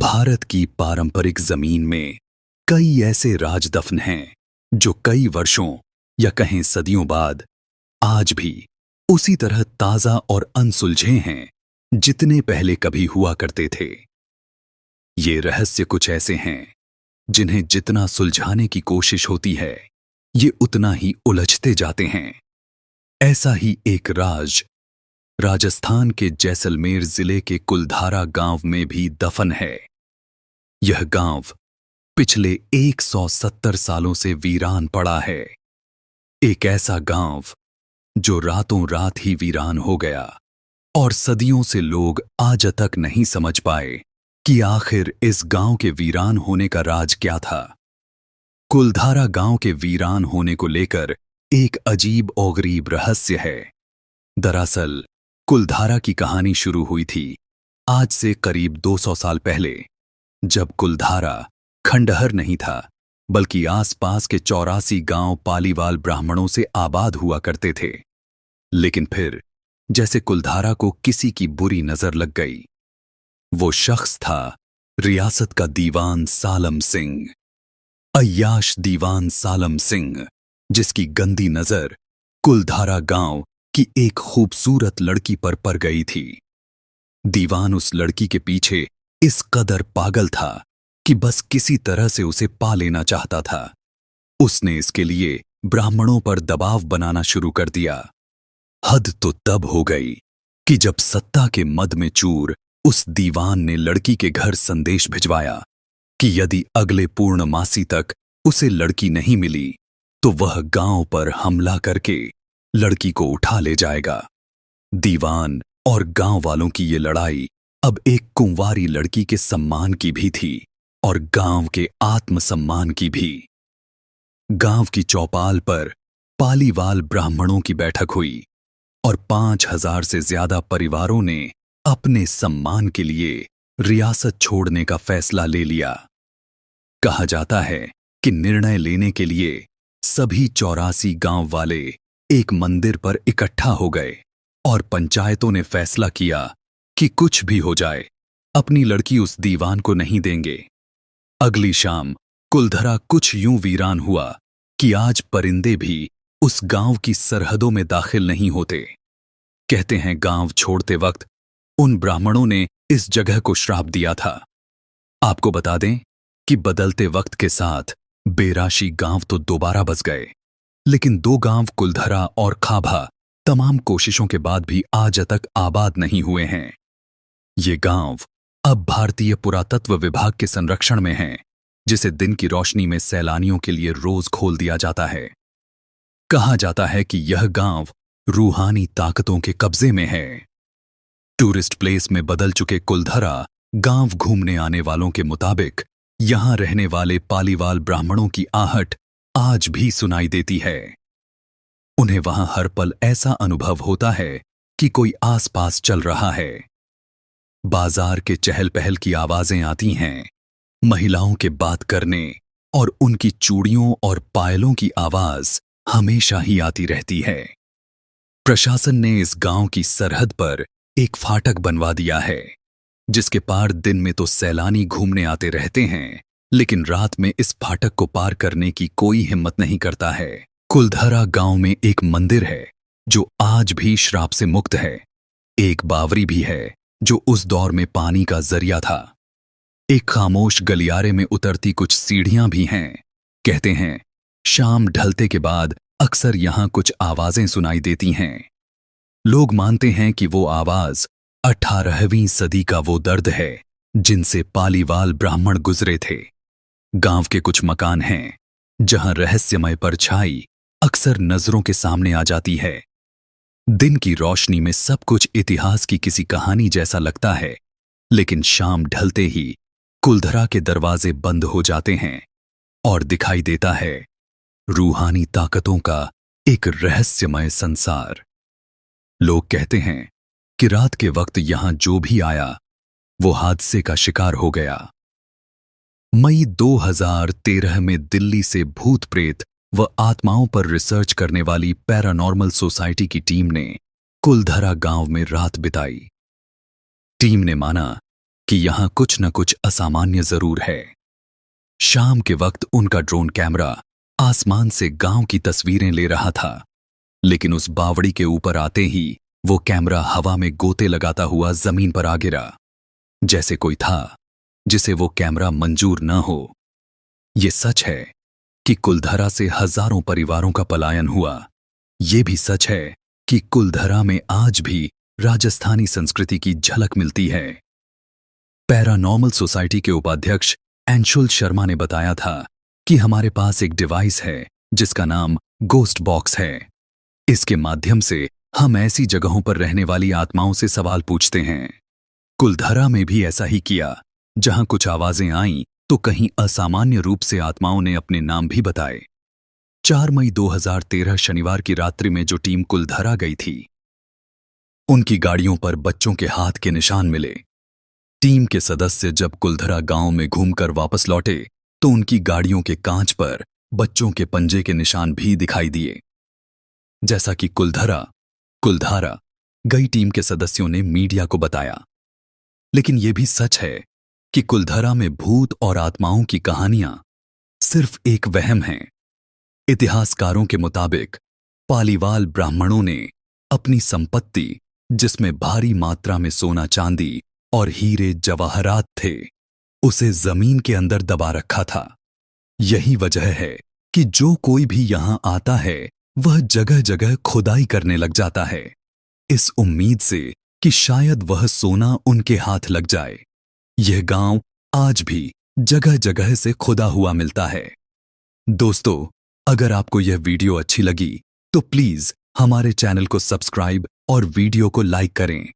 भारत की पारंपरिक जमीन में कई ऐसे राजदफन हैं जो कई वर्षों या कहें सदियों बाद आज भी उसी तरह ताजा और अनसुलझे हैं जितने पहले कभी हुआ करते थे। ये रहस्य कुछ ऐसे हैं जिन्हें जितना सुलझाने की कोशिश होती है ये उतना ही उलझते जाते हैं। ऐसा ही एक राज राजस्थान के जैसलमेर जिले के कुलधारा गांव में भी दफन है। यह गांव पिछले 170 सालों से वीरान पड़ा है। एक ऐसा गांव जो रातों रात ही वीरान हो गया और सदियों से लोग आज तक नहीं समझ पाए कि आखिर इस गांव के वीरान होने का राज क्या था। कुलधारा गांव के वीरान होने को लेकर एक अजीब और गरीब रहस्य है। दरअसल कुलधारा की कहानी शुरू हुई थी आज से करीब 200 साल पहले, जब कुलधारा खंडहर नहीं था बल्कि आसपास के 84 गांव पालीवाल ब्राह्मणों से आबाद हुआ करते थे। लेकिन फिर जैसे कुलधारा को किसी की बुरी नजर लग गई। वो शख्स था रियासत का दीवान सालम सिंह, अय्याश दीवान सालम सिंह, जिसकी गंदी नजर कुलधारा गांव की एक खूबसूरत लड़की पर पड़ गई थी। दीवान उस लड़की के पीछे इस कदर पागल था कि बस किसी तरह से उसे पा लेना चाहता था। उसने इसके लिए ब्राह्मणों पर दबाव बनाना शुरू कर दिया। हद तो तब हो गई कि जब सत्ता के मद में चूर उस दीवान ने लड़की के घर संदेश भिजवाया कि यदि अगले पूर्णमासी तक उसे लड़की नहीं मिली तो वह गांव पर हमला करके लड़की को उठा ले जाएगा। दीवान और गांव वालों की ये लड़ाई अब एक कुंवारी लड़की के सम्मान की भी थी और गांव के आत्मसम्मान की भी। गांव की चौपाल पर पालीवाल ब्राह्मणों की बैठक हुई और 5000 से ज्यादा परिवारों ने अपने सम्मान के लिए रियासत छोड़ने का फैसला ले लिया। कहा जाता है कि निर्णय लेने के लिए सभी 84 गांव वाले एक मंदिर पर इकट्ठा हो गए और पंचायतों ने फैसला किया कि कुछ भी हो जाए अपनी लड़की उस दीवान को नहीं देंगे। अगली शाम कुलधरा कुछ यूं वीरान हुआ कि आज परिंदे भी उस गांव की सरहदों में दाखिल नहीं होते। कहते हैं गांव छोड़ते वक्त उन ब्राह्मणों ने इस जगह को श्राप दिया था। आपको बता दें कि बदलते वक्त के साथ बेराशी गांव तो दोबारा बस गए, लेकिन 2 गांव कुलधरा और खाभा तमाम कोशिशों के बाद भी आज तक आबाद नहीं हुए हैं। ये गांव अब भारतीय पुरातत्व विभाग के संरक्षण में हैं, जिसे दिन की रोशनी में सैलानियों के लिए रोज खोल दिया जाता है। कहा जाता है कि यह गांव रूहानी ताकतों के कब्जे में है। टूरिस्ट प्लेस में बदल चुके कुलधरा गांव घूमने आने वालों के मुताबिक यहां रहने वाले पालीवाल ब्राह्मणों की आहट आज भी सुनाई देती है। उन्हें वहां हर पल ऐसा अनुभव होता है कि कोई आसपास चल रहा है। बाजार के चहल पहल की आवाजें आती हैं, महिलाओं के बात करने और उनकी चूड़ियों और पायलों की आवाज हमेशा ही आती रहती है। प्रशासन ने इस गांव की सरहद पर एक फाटक बनवा दिया है, जिसके पार दिन में तो सैलानी घूमने आते रहते हैं, लेकिन रात में इस फाटक को पार करने की कोई हिम्मत नहीं करता है। कुलधरा गांव में एक मंदिर है जो आज भी श्राप से मुक्त है। एक बावरी भी है जो उस दौर में पानी का जरिया था। एक खामोश गलियारे में उतरती कुछ सीढ़ियां भी हैं। कहते हैं शाम ढलते के बाद अक्सर यहां कुछ आवाजें सुनाई देती हैं। लोग मानते हैं कि वो आवाज 18वीं सदी का वो दर्द है जिनसे पालीवाल ब्राह्मण गुजरे थे। गांव के कुछ मकान हैं जहां रहस्यमय परछाई अक्सर नजरों के सामने आ जाती है। दिन की रोशनी में सब कुछ इतिहास की किसी कहानी जैसा लगता है, लेकिन शाम ढलते ही कुलधरा के दरवाजे बंद हो जाते हैं और दिखाई देता है रूहानी ताकतों का एक रहस्यमय संसार। लोग कहते हैं कि रात के वक्त यहां जो भी आया वो हादसे का शिकार हो गया। मई 2013 में दिल्ली से भूत प्रेत व आत्माओं पर रिसर्च करने वाली पैरानॉर्मल सोसाइटी की टीम ने कुलधरा गांव में रात बिताई। टीम ने माना कि यहां कुछ न कुछ असामान्य जरूर है। शाम के वक्त उनका ड्रोन कैमरा आसमान से गांव की तस्वीरें ले रहा था, लेकिन उस बावड़ी के ऊपर आते ही वो कैमरा हवा में गोते लगाता हुआ जमीन पर आ गिरा, जैसे कोई था जिसे वो कैमरा मंजूर न हो। ये सच है कि कुलधरा से हजारों परिवारों का पलायन हुआ। ये भी सच है कि कुलधरा में आज भी राजस्थानी संस्कृति की झलक मिलती है। पैरानॉर्मल सोसाइटी के उपाध्यक्ष अंशुल शर्मा ने बताया था कि हमारे पास एक डिवाइस है जिसका नाम गोस्ट बॉक्स है। इसके माध्यम से हम ऐसी जगहों पर रहने वाली आत्माओं से सवाल पूछते हैं। कुलधरा में भी ऐसा ही किया। जहां कुछ आवाजें आईं तो कहीं असामान्य रूप से आत्माओं ने अपने नाम भी बताए। 4 मई 2013 शनिवार की रात्रि में जो टीम कुलधरा गई थी, उनकी गाड़ियों पर बच्चों के हाथ के निशान मिले। टीम के सदस्य जब कुलधरा गांव में घूमकर वापस लौटे तो उनकी गाड़ियों के कांच पर बच्चों के पंजे के निशान भी दिखाई दिए। जैसा कि कुलधारा गई टीम के सदस्यों ने मीडिया को बताया। लेकिन यह भी सच है कि कुलधरा में भूत और आत्माओं की कहानियां सिर्फ एक वहम है। इतिहासकारों के मुताबिक पालीवाल ब्राह्मणों ने अपनी संपत्ति, जिसमें भारी मात्रा में सोना चांदी और हीरे जवाहरात थे, उसे जमीन के अंदर दबा रखा था। यही वजह है कि जो कोई भी यहां आता है वह जगह जगह खुदाई करने लग जाता है, इस उम्मीद से कि शायद वह सोना उनके हाथ लग जाए। यह गांव आज भी जगह जगह से खुदा हुआ मिलता है। दोस्तों, अगर आपको यह वीडियो अच्छी लगी तो प्लीज हमारे चैनल को सब्सक्राइब और वीडियो को लाइक करें।